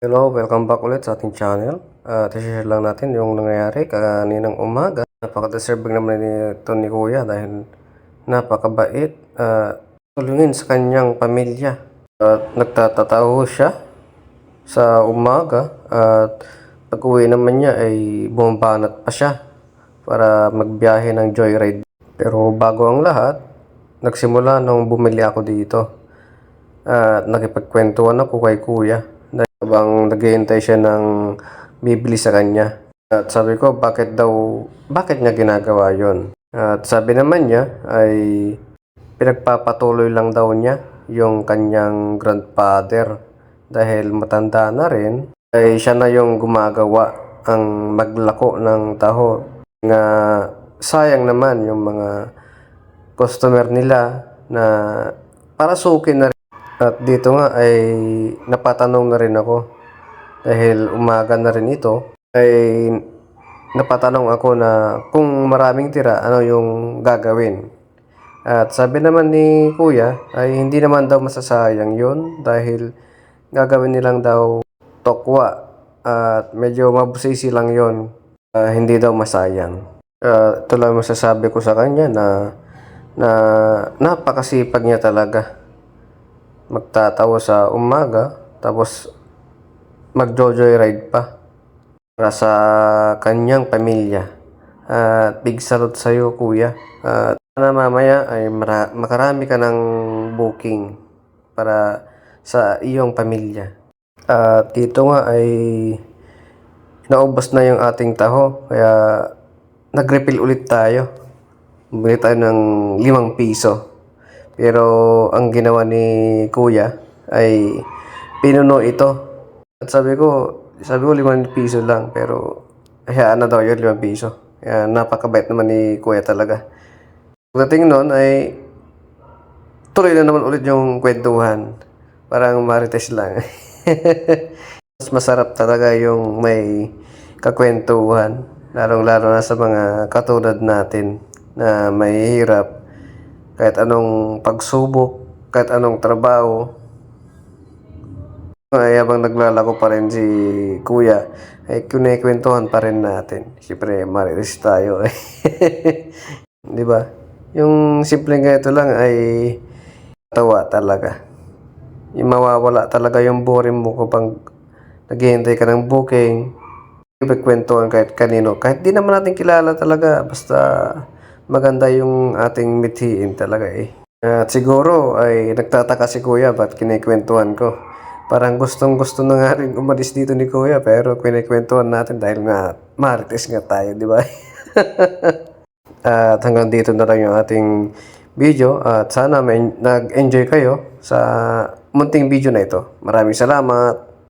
Hello, welcome back ulit sa ating channel. I-share lang natin yung nangyayari kaninang umaga. Napaka-deserving naman ito ni Kuya dahil napakabait. Tulungin sa kanyang pamilya. Nagtatataho siya sa umaga at pag-uwi naman niya ay bumabanat pa siya para magbiyahe ng joyride. Pero bago ang lahat, nagsimula nung bumili ako dito. Nakipagkwentuhan ako kay Kuya habang naghihintay siya ng bibili sa kanya. At sabi ko, bakit niya ginagawa yon? At sabi naman niya ay pinagpapatuloy lang daw niya yung kanyang grandfather dahil matanda na rin, ay siya na yung gumagawa ang maglako ng taho. Nga sayang naman yung mga customer nila na para sukin na rin. At dito nga ay napatanong na rin ako dahil umaga na rin ito, ay napatanong ako na kung maraming tira, ano yung gagawin. At sabi naman ni Kuya ay hindi naman daw masasayang yun dahil gagawin nilang daw tokwa at medyo mabusisi lang yun. Hindi daw masayang. Ito lang masasabi ko sa kanya na napakasipag niya talaga. Magtatawa sa umaga tapos mag-joyride pa para sa kanyang pamilya. At big salute sa iyo, Kuya. At sana mamaya ay makarami ka ng booking para sa iyong pamilya. At dito nga ay naubos na yung ating taho kaya nag-refill ulit tayo. Bumili tayo ng 5 piso. Pero ang ginawa ni Kuya ay pinuno ito. At sabi ko 5 piso lang, pero hayaan na daw yun, 5 piso. Kaya napakabait naman ni Kuya talaga. Pagdating nun ay tuloy na naman ulit yung kwentuhan. Parang marites lang. Mas masarap talaga yung may kakwentuhan. Lalong-lalo na sa mga katulad natin na may hirap. Kahit anong pagsubok, kahit anong trabaho, ay habang naglalako pa rin si Kuya, ay kinikwentuhan pa rin natin. Siyempre, mariris tayo. Di ba? Yung simpleng ganito lang ay tawa talaga. Yung mawawala talaga yung boring mo kapag naghihintay ka ng booking. Ipagkwentuhan kahit kanino. Kahit di naman natin kilala talaga. Basta maganda yung ating mithiin talaga eh. At siguro ay nagtataka si Kuya ba't kinikwentuhan ko. Parang gustong-gusto na nga rin umalis dito ni Kuya pero kinikwentuhan natin dahil nga marites nga tayo, di ba? At hanggang dito na lang yung ating video at sana nag-enjoy kayo sa munting video na ito. Maraming salamat!